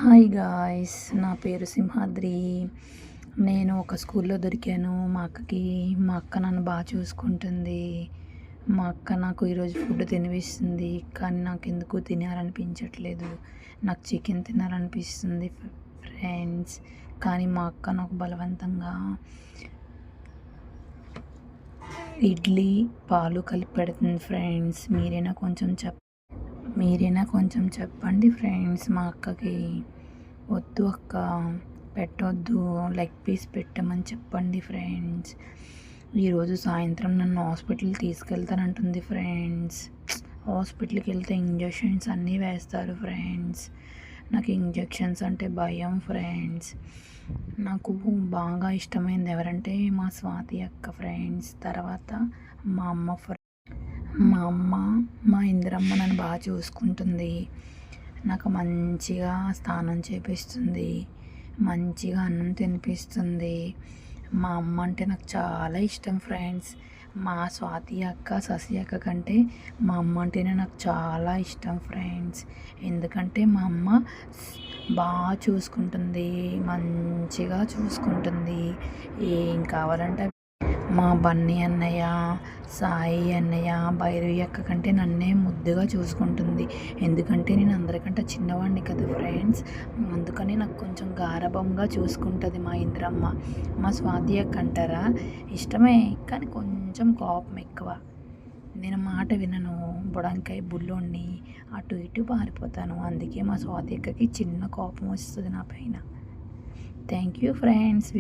Hi guys, నా పేరు సింహాద్రి. నేను ఒక స్కూల్లో దొరికాను మా అక్కకి. మా అక్క నన్ను బాగా చూసుకుంటుంది. మా అక్క నాకు ఈరోజు ఫుడ్ తినిపిస్తుంది, కానీ నాకు ఎందుకు తినాలనిపించట్లేదు. నాకు చికెన్ తినాలనిపిస్తుంది ఫ్రెండ్స్, కానీ మా అక్క నాకు బలవంతంగా ఇడ్లీ పాలు కలిపి పెడుతుంది ఫ్రెండ్స్. మీరైనా కొంచెం చెప్పండి ఫ్రెండ్స్ మా అక్కకి. వద్దు అక్క, పెట్టొద్దు, లెగ్ పీస్ పెట్టమని చెప్పండి ఫ్రెండ్స్. ఈరోజు సాయంత్రం నన్ను హాస్పిటల్ తీసుకెళ్తానంటుంది ఫ్రెండ్స్. హాస్పిటల్కి వెళ్తే ఇంజెక్షన్స్ అన్నీ వేస్తారు ఫ్రెండ్స్. నాకు ఇంజెక్షన్స్ అంటే భయం ఫ్రెండ్స్. నాకు బాగా ఇష్టమైనది ఎవరంటే మా స్వాతి అక్క ఫ్రెండ్స్. తర్వాత మా అమ్మ మా ఇందిరమ్మ నన్ను బాగా చూసుకుంటుంది. నాకు మంచిగా స్నానం చేపిస్తుంది, మంచిగా అన్నం తినిపిస్తుంది. మా అమ్మ అంటే నాకు చాలా ఇష్టం ఫ్రెండ్స్. మా స్వాతి అక్క శశి అక్క కంటే మా అమ్మ అంటేనే నాకు చాలా ఇష్టం ఫ్రెండ్స్. ఎందుకంటే మా అమ్మ బాగా చూసుకుంటుంది, మంచిగా చూసుకుంటుంది. ఏం కావాలంటే మా బన్నీ అన్నయ్య, సాయి అన్నయ్య, భైరవి అక్క కంటే నన్నే ముద్దుగా చూసుకుంటుంది. ఎందుకంటే నేను అందరికంటే చిన్నవాడిని కదా ఫ్రెండ్స్. అందుకని నాకు కొంచెం గారాబంగా చూసుకుంటుంది మా ఇంద్రమ్మ. మా స్వాతి అక్క అంటారా, ఇష్టమే కానీ కొంచెం కోపం ఎక్కువ. నేను మాట వినను, బుడంకాయ బుల్లోని అటు ఇటు పారిపోతాను. అందుకే మా స్వాతి అక్కకి చిన్న కోపం వస్తుంది నా పైన. Thank you friends.